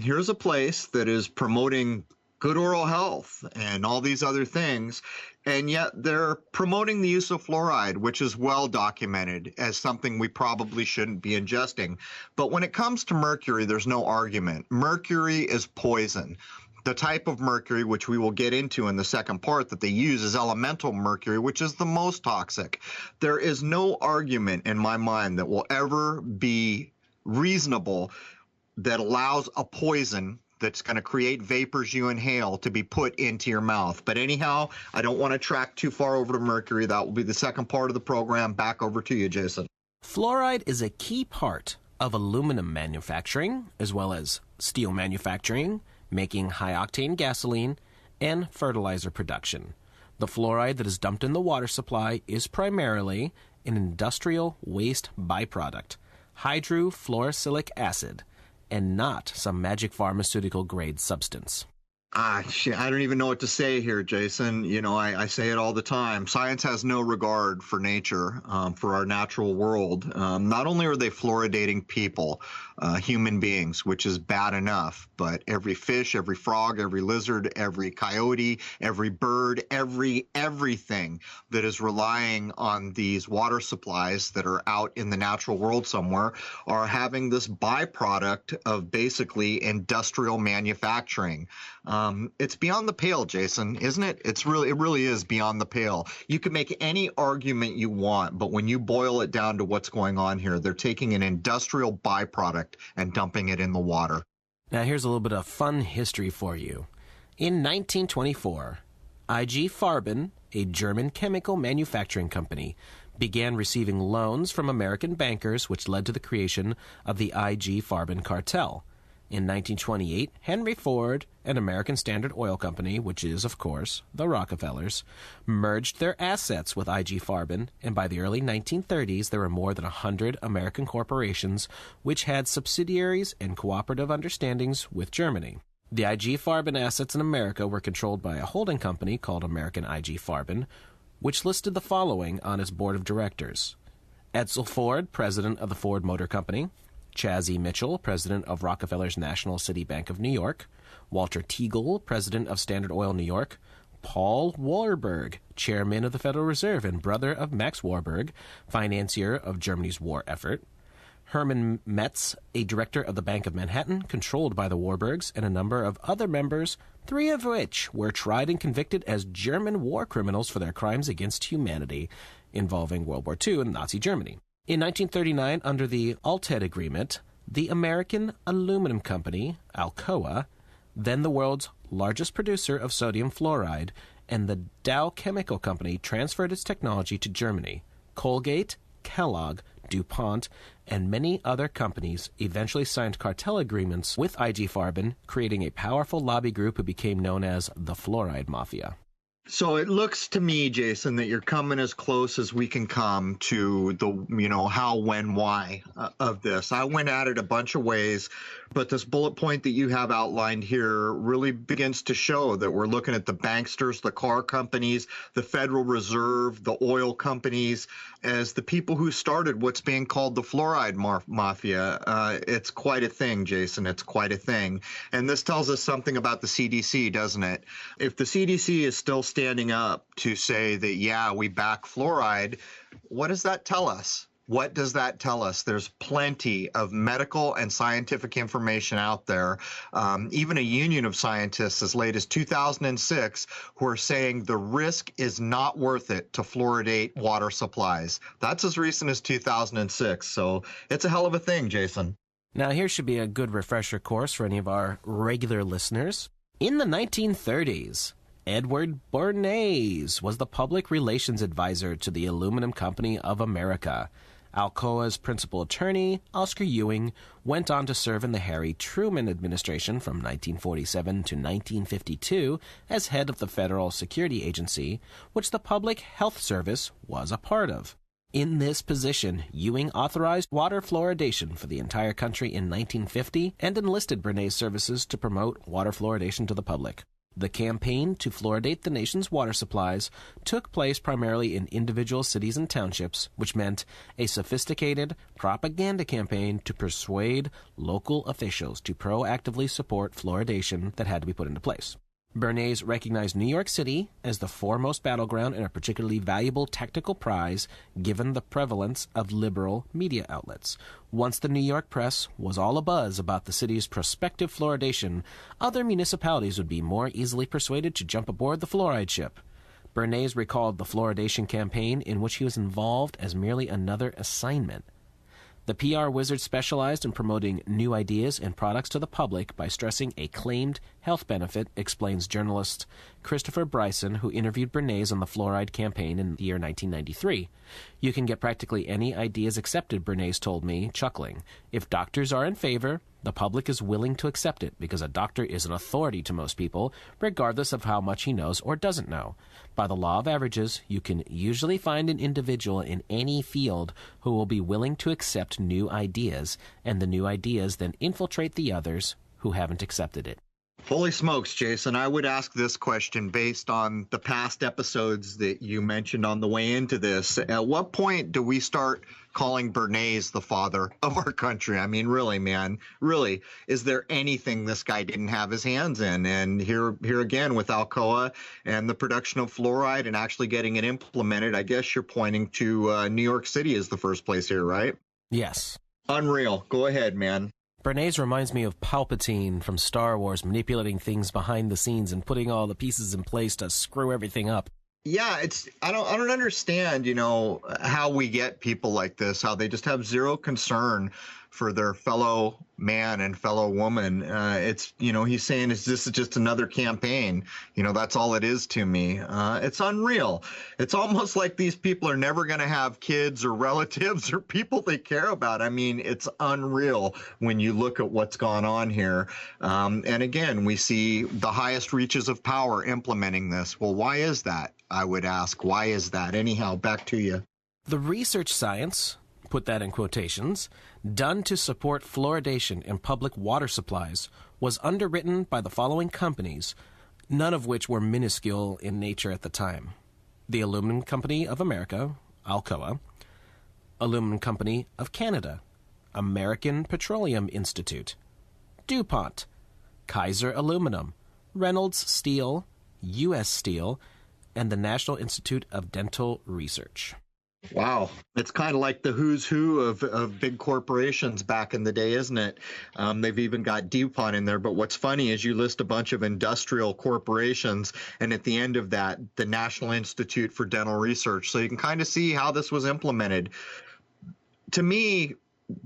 Here's a place that is promoting good oral health and all these other things, and yet they're promoting the use of fluoride, which is well documented as something we probably shouldn't be ingesting. But when it comes to mercury, there's no argument. Mercury is poison. The type of mercury, which we will get into in the second part, that they use is elemental mercury, which is the most toxic. There is no argument in my mind that will ever be reasonable that allows a poison that's going to create vapors you inhale to be put into your mouth. But anyhow, I don't want to track too far over to mercury. That will be the second part of the program. Back over to you, Jason. Fluoride is a key part of aluminum manufacturing, as well as steel manufacturing, making high-octane gasoline, and fertilizer production. The fluoride that is dumped in the water supply is primarily an industrial waste byproduct, hydrofluorosilicic acid, and not some magic pharmaceutical-grade substance. Shit, I don't even know what to say here, Jason. I say it all the time. Science has no regard for nature, for our natural world. Not only are they fluoridating people, human beings, which is bad enough, but every fish, every frog, every lizard, every coyote, every bird, everything that is relying on these water supplies that are out in the natural world somewhere are having this byproduct of basically industrial manufacturing. It's beyond the pale, Jason, isn't it? It really is beyond the pale. You can make any argument you want, but when you boil it down to what's going on here, they're taking an industrial byproduct and dumping it in the water. Now here's a little bit of fun history for you. In 1924, IG Farben, a German chemical manufacturing company, began receiving loans from American bankers, which led to the creation of the IG Farben cartel. In 1928, Henry Ford, an American Standard Oil Company, which is, of course, the Rockefellers, merged their assets with IG Farben, and by the early 1930s, there were more than 100 American corporations which had subsidiaries and cooperative understandings with Germany. The IG Farben assets in America were controlled by a holding company called American IG Farben, which listed the following on its board of directors: Edsel Ford, president of the Ford Motor Company. Chaz E. Mitchell, president of Rockefeller's National City Bank of New York. Walter Teagle, president of Standard Oil New York. Paul Warburg, chairman of the Federal Reserve and brother of Max Warburg, financier of Germany's war effort. Hermann Metz, a director of the Bank of Manhattan, controlled by the Warburgs, and a number of other members, 3 of which were tried and convicted as German war criminals for their crimes against humanity involving World War II and Nazi Germany. In 1939, under the Alted Agreement, the American Aluminum Company, Alcoa, then the world's largest producer of sodium fluoride, and the Dow Chemical Company transferred its technology to Germany. Colgate, Kellogg, DuPont, and many other companies eventually signed cartel agreements with IG Farben, creating a powerful lobby group who became known as the Fluoride Mafia. So it looks to me, Jason, that you're coming as close as we can come to the, how, when, why of this. I went at it a bunch of ways, but this bullet point that you have outlined here really begins to show that we're looking at the banksters, the car companies, the Federal Reserve, the oil companies, as the people who started what's being called the fluoride mafia. It's quite a thing, Jason. It's quite a thing. And this tells us something about the CDC, doesn't it? If the CDC is still standing up to say that, yeah, we back fluoride, what does that tell us? What does that tell us? There's plenty of medical and scientific information out there. Even a union of scientists as late as 2006 who are saying the risk is not worth it to fluoridate water supplies. That's as recent as 2006. So it's a hell of a thing, Jason. Now, here should be a good refresher course for any of our regular listeners. In the 1930s, Edward Bernays was the public relations advisor to the Aluminum Company of America. Alcoa's principal attorney, Oscar Ewing, went on to serve in the Harry Truman administration from 1947 to 1952 as head of the Federal Security Agency, which the Public Health Service was a part of. In this position, Ewing authorized water fluoridation for the entire country in 1950 and enlisted Bernays' services to promote water fluoridation to the public. The campaign to fluoridate the nation's water supplies took place primarily in individual cities and townships, which meant a sophisticated propaganda campaign to persuade local officials to proactively support fluoridation that had to be put into place. Bernays recognized New York City as the foremost battleground and a particularly valuable tactical prize given the prevalence of liberal media outlets. Once the New York press was all abuzz about the city's prospective fluoridation, other municipalities would be more easily persuaded to jump aboard the fluoride ship. Bernays recalled the fluoridation campaign in which he was involved as merely another assignment. The PR wizard specialized in promoting new ideas and products to the public by stressing a claimed health benefit, explains journalist Christopher Bryson, who interviewed Bernays on the fluoride campaign in the year 1993. You can get practically any ideas accepted, Bernays told me, chuckling. If doctors are in favor, the public is willing to accept it because a doctor is an authority to most people, regardless of how much he knows or doesn't know. By the law of averages, you can usually find an individual in any field who will be willing to accept new ideas, and the new ideas then infiltrate the others who haven't accepted it. Holy smokes, Jason. I would ask this question based on the past episodes that you mentioned on the way into this. At what point do we start calling Bernays the father of our country? I mean, really, man, really, is there anything this guy didn't have his hands in? And here again with Alcoa and the production of fluoride and actually getting it implemented, I guess you're pointing to New York City as the first place here, right? Yes. Unreal. Go ahead, man. Bernays reminds me of Palpatine from Star Wars, manipulating things behind the scenes and putting all the pieces in place to screw everything up. Yeah, I don't understand, how we get people like this, how they just have zero concern for their fellow man and fellow woman. He's saying this is just another campaign. That's all it is to me. It's unreal. It's almost like these people are never going to have kids or relatives or people they care about. I mean, it's unreal when you look at what's gone on here. And again, we see the highest reaches of power implementing this. Well, why is that? I would ask, why is that? Anyhow, back to you. The research science, put that in quotations, done to support fluoridation in public water supplies was underwritten by the following companies, none of which were minuscule in nature at the time. The Aluminum Company of America, Alcoa, Aluminum Company of Canada, American Petroleum Institute, DuPont, Kaiser Aluminum, Reynolds Steel, U.S. Steel, and the National Institute of Dental Research. Wow. It's kind of like the who's who of big corporations back in the day, isn't it? They've even got DuPont in there. But what's funny is you list a bunch of industrial corporations, and at the end of that, the National Institute for Dental Research. So you can kind of see how this was implemented. To me,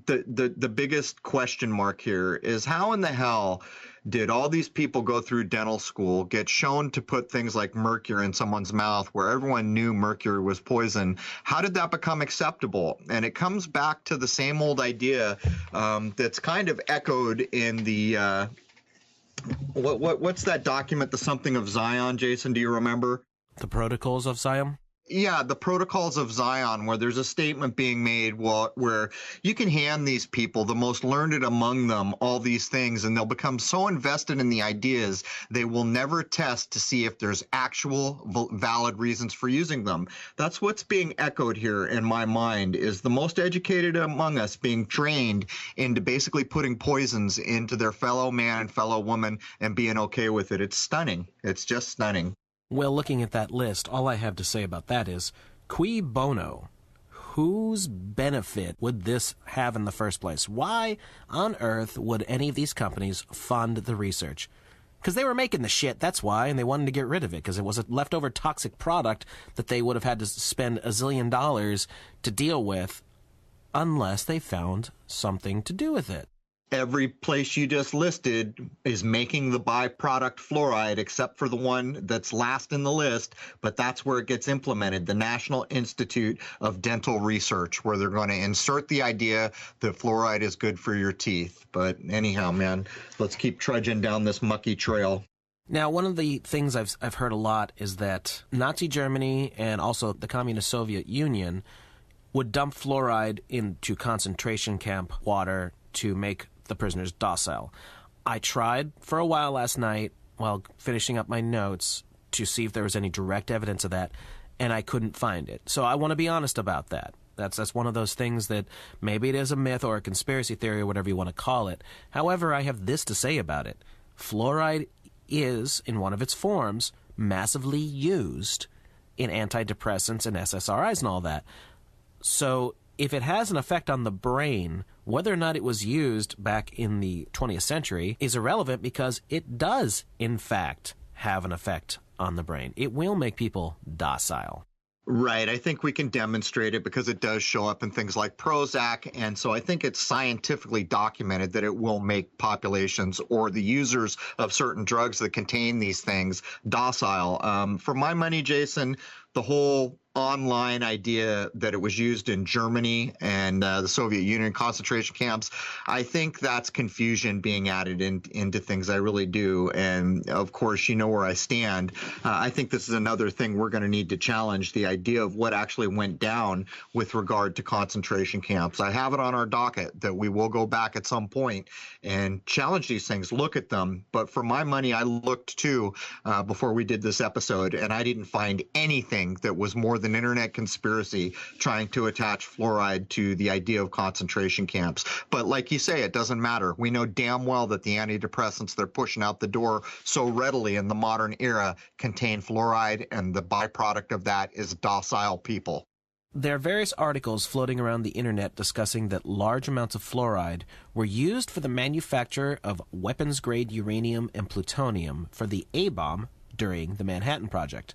the biggest question mark here is how in the hell did all these people go through dental school, get shown to put things like mercury in someone's mouth where everyone knew mercury was poison? How did that become acceptable? And it comes back to the same old idea that's kind of echoed in the what's that document, the Something of Zion, Jason? Do you remember? The Protocols of Zion? Yeah, the Protocols of Zion, where there's a statement being made where you can hand these people, the most learned among them, all these things, and they'll become so invested in the ideas, they will never test to see if there's actual valid reasons for using them. That's what's being echoed here in my mind, is the most educated among us being trained into basically putting poisons into their fellow man and fellow woman and being okay with it. It's stunning. It's just stunning. Well, looking at that list, all I have to say about that is, cui bono? Whose benefit would this have in the first place? Why on earth would any of these companies fund the research? Because they were making the shit, that's why, and they wanted to get rid of it, because it was a leftover toxic product that they would have had to spend $1 zillion to deal with, unless they found something to do with it. Every place you just listed is making the byproduct fluoride, except for the one that's last in the list, but that's where it gets implemented, the National Institute of Dental Research, where they're going to insert the idea that fluoride is good for your teeth. But anyhow, man, let's keep trudging down this mucky trail. Now, one of the things I've heard a lot is that Nazi Germany and also the Communist Soviet Union would dump fluoride into concentration camp water to make the prisoners docile. I tried for a while last night while finishing up my notes to see if there was any direct evidence of that, and I couldn't find it. So I want to be honest about that. That's one of those things that maybe it is a myth or a conspiracy theory or whatever you want to call it. However, I have this to say about it. Fluoride is, in one of its forms, massively used in antidepressants and SSRIs and all that. So if it has an effect on the brain, whether or not it was used back in the 20th century is irrelevant, because it does, in fact, have an effect on the brain. It will make people docile. Right. I think we can demonstrate it because it does show up in things like Prozac. And so I think it's scientifically documented that it will make populations or the users of certain drugs that contain these things docile. For my money, Jason, the whole online idea that it was used in Germany and the Soviet Union concentration camps, I think that's confusion being added into things. I really do. And of course, you know where I stand. I think this is another thing we're going to need to challenge, the idea of what actually went down with regard to concentration camps. I have it on our docket that we will go back at some point and challenge these things, look at them. But for my money, I looked too before we did this episode, and I didn't find anything that was more than internet conspiracy trying to attach fluoride to the idea of concentration camps. But like you say, it doesn't matter. We know damn well that the antidepressants they're pushing out the door so readily in the modern era contain fluoride, and the byproduct of that is docile people. There are various articles floating around the internet discussing that large amounts of fluoride were used for the manufacture of weapons-grade uranium and plutonium for the A-bomb during the Manhattan Project.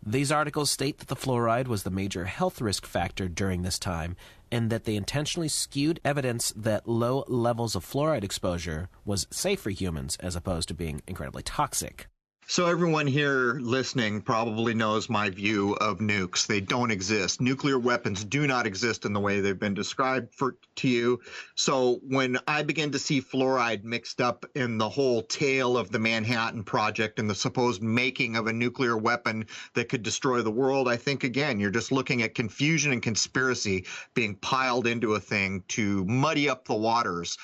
These articles state that the fluoride was the major health risk factor during this time, and that they intentionally skewed evidence that low levels of fluoride exposure was safe for humans as opposed to being incredibly toxic. So everyone here listening probably knows my view of nukes. They don't exist. Nuclear weapons do not exist in the way they've been described to you. So when I begin to see fluoride mixed up in the whole tale of the Manhattan Project and the supposed making of a nuclear weapon that could destroy the world, I think, again, you're just looking at confusion and conspiracy being piled into a thing to muddy up the waters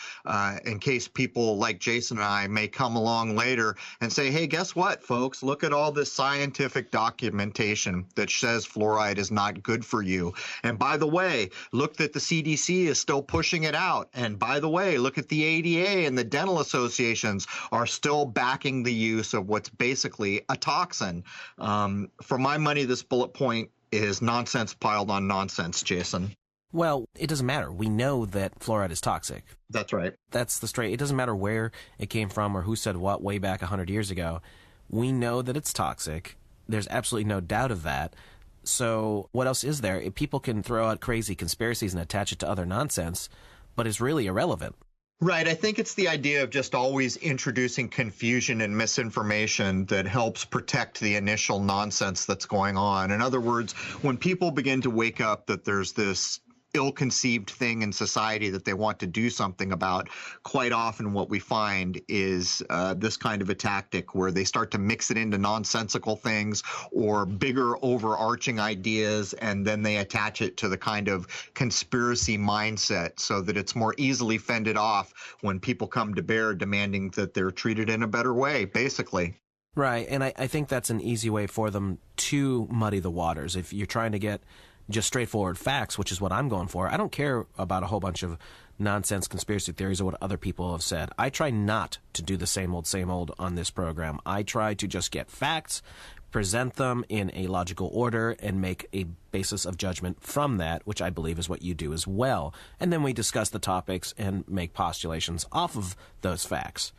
in case people like Jason and I may come along later and say, hey, guess what? what, folks? Look at all this scientific documentation that says fluoride is not good for you. And by the way, look that the CDC is still pushing it out. And by the way, look at the ADA and the dental associations are still backing the use of what's basically a toxin. For my money, this bullet point is nonsense piled on nonsense, Jason. Well, it doesn't matter. We know that fluoride is toxic. That's right. That's the straight. It doesn't matter where it came from or who said what way back 100 years ago. We know that it's toxic. There's absolutely no doubt of that. So what else is there? People can throw out crazy conspiracies and attach it to other nonsense, but it's really irrelevant. Right. I think it's the idea of just always introducing confusion and misinformation that helps protect the initial nonsense that's going on. In other words, when people begin to wake up that there's this ill-conceived thing in society that they want to do something about, quite often what we find is this kind of a tactic where they start to mix it into nonsensical things or bigger overarching ideas, and then they attach it to the kind of conspiracy mindset so that it's more easily fended off when people come to bear demanding that they're treated in a better way, basically. Right, and I think that's an easy way for them to muddy the waters. If you're trying to get just straightforward facts, which is what I'm going for, I don't care about a whole bunch of nonsense conspiracy theories or what other people have said. I try not to do the same old on this program. I try to just get facts, present them in a logical order, and make a basis of judgment from that, which I believe is what you do as well. And then we discuss the topics and make postulations off of those facts.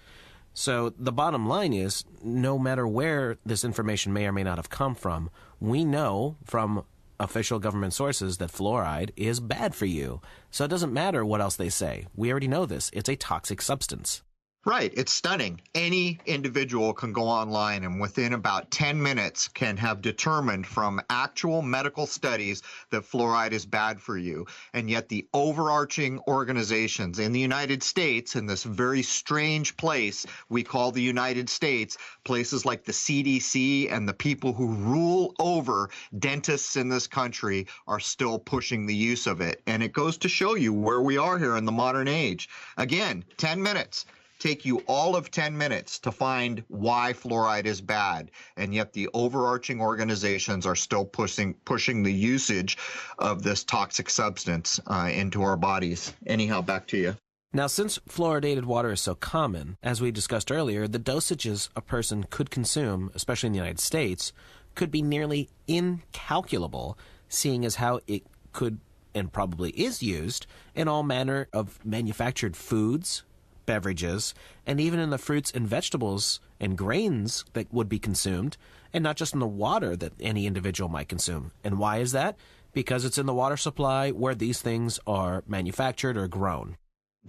So the bottom line is, no matter where this information may or may not have come from, we know from official government sources that fluoride is bad for you. So it doesn't matter what else they say. We already know this. It's a toxic substance. Right. It's stunning. Any individual can go online and within about 10 minutes can have determined from actual medical studies that fluoride is bad for you. And yet the overarching organizations in the United States, in this very strange place we call the United States, places like the CDC and the people who rule over dentists in this country are still pushing the use of it. And it goes to show you where we are here in the modern age. Again, 10 minutes. Take you all of 10 minutes to find why fluoride is bad, and yet the overarching organizations are still pushing the usage of this toxic substance into our bodies. Anyhow, back to you. Now, since fluoridated water is so common, as we discussed earlier, the dosages a person could consume, especially in the United States, could be nearly incalculable, seeing as how it could and probably is used in all manner of manufactured foods, beverages, and even in the fruits and vegetables and grains that would be consumed, and not just in the water that any individual might consume. And why is that? Because it's in the water supply where these things are manufactured or grown.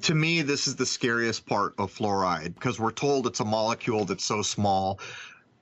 To me, this is the scariest part of fluoride, because we're told it's a molecule that's so small.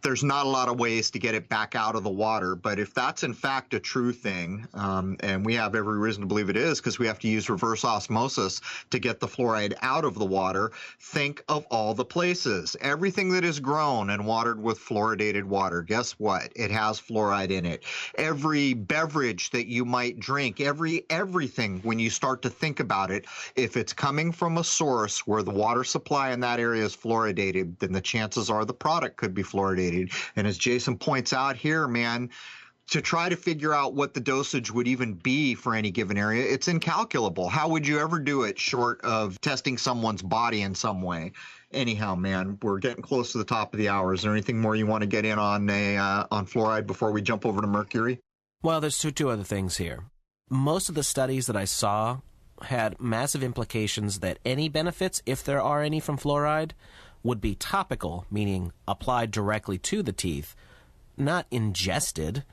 There's not a lot of ways to get it back out of the water, but if that's in fact a true thing, and we have every reason to believe it is because we have to use reverse osmosis to get the fluoride out of the water, think of all the places. Everything that is grown and watered with fluoridated water, guess what? It has fluoride in it. Every beverage that you might drink, everything, when you start to think about it, if it's coming from a source where the water supply in that area is fluoridated, then the chances are the product could be fluoridated. And as Jason points out here, man, to try to figure out what the dosage would even be for any given area, it's incalculable. How would you ever do it short of testing someone's body in some way? Anyhow, man, we're getting close to the top of the hour. Is there anything more you want to get in on fluoride before we jump over to mercury? Well, there's two other things here. Most of the studies that I saw had massive implications that any benefits, if there are any from fluoride, would be topical, meaning applied directly to the teeth, not ingested.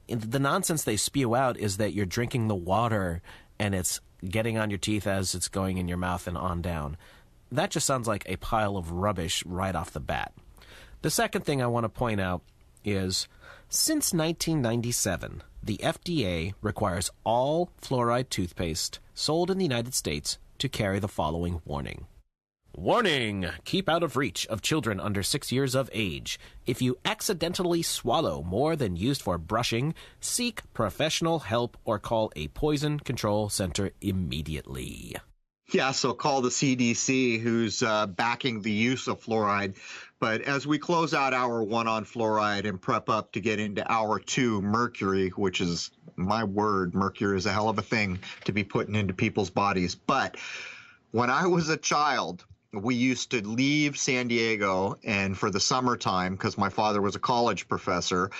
The nonsense they spew out is that you're drinking the water and it's getting on your teeth as it's going in your mouth and on down. That just sounds like a pile of rubbish right off the bat. The second thing I want to point out is, since 1997, the FDA requires all fluoride toothpaste sold in the United States to carry the following warning. Warning! Keep out of reach of children under 6 years of age. If you accidentally swallow more than used for brushing, seek professional help or call a poison control center immediately. Yeah, so call the CDC, who's backing the use of fluoride. But as we close out hour 1 on fluoride and prep up to get into hour 2, mercury, which is, my word, mercury is a hell of a thing to be putting into people's bodies. But when I was a child, we used to leave San Diego and for the summertime, because my father was a college professor,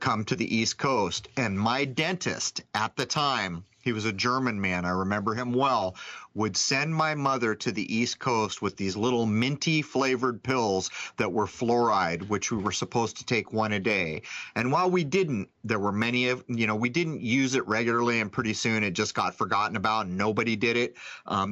come to the East Coast. And my dentist at the time, he was a German man, I remember him well, would send my mother to the East Coast with these little minty flavored pills that were fluoride, which we were supposed to take 1 a day. And while we didn't, there were many of, we didn't use it regularly, and pretty soon it just got forgotten about and nobody did it.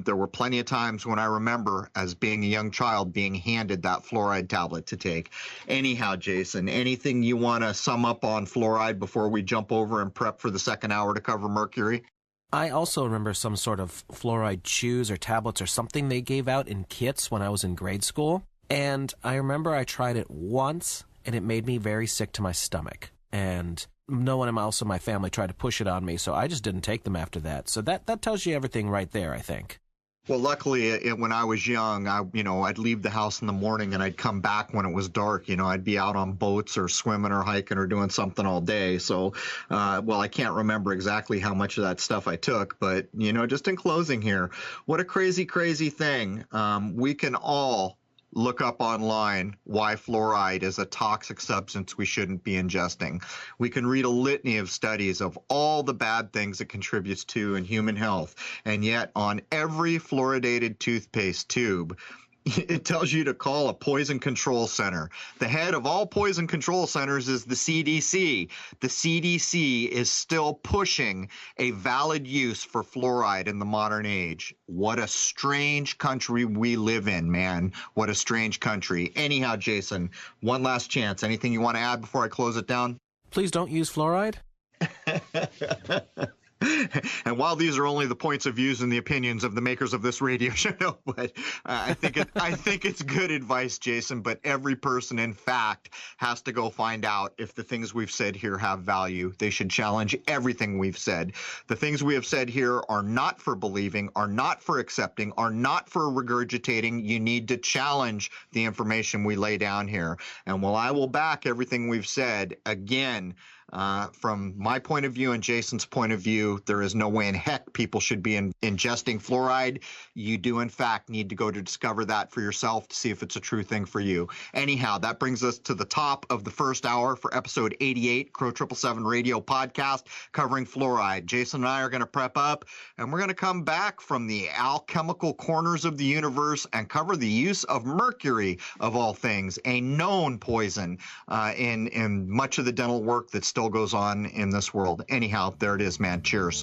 There were plenty of times when I remember, as being a young child, being handed that fluoride tablet to take. Anyhow, Jason, anything you want to sum up on fluoride before we jump over and prep for the second hour to cover mercury? I also remember some sort of fluoride chews or tablets or something they gave out in kits when I was in grade school. And I remember I tried it once, and it made me very sick to my stomach. And no one else in my family tried to push it on me, so I just didn't take them after that. So that tells you everything right there, I think. Well, luckily, when I was young, I'd leave the house in the morning and I'd come back when it was dark. I'd be out on boats or swimming or hiking or doing something all day. So, I can't remember exactly how much of that stuff I took. But, just in closing here, what a crazy, crazy thing. We can all look up online why fluoride is a toxic substance we shouldn't be ingesting. We can read a litany of studies of all the bad things it contributes to in human health. And yet on every fluoridated toothpaste tube, it tells you to call a poison control center. The head of all poison control centers is the CDC. The CDC is still pushing a valid use for fluoride in the modern age. What a strange country we live in, man. What a strange country. Anyhow, Jason, one last chance. Anything you want to add before I close it down? Please don't use fluoride. And while these are only the points of views and the opinions of the makers of this radio show, but I think it's good advice, Jason. But every person, in fact, has to go find out if the things we've said here have value. They should challenge everything we've said. The things we have said here are not for believing, are not for accepting, are not for regurgitating. You need to challenge the information we lay down here. And while I will back everything we've said, again, from my point of view and Jason's point of view, there is no way in heck people should be ingesting fluoride. You do, in fact, need to go to discover that for yourself to see if it's a true thing for you. Anyhow, that brings us to the top of the first hour for episode 88, Crow 777 Radio Podcast, covering fluoride. Jason and I are going to prep up, and we're going to come back from the alchemical corners of the universe and cover the use of mercury, of all things, a known poison in much of the dental work that still goes on in this world. Anyhow, there it is, man. Cheers.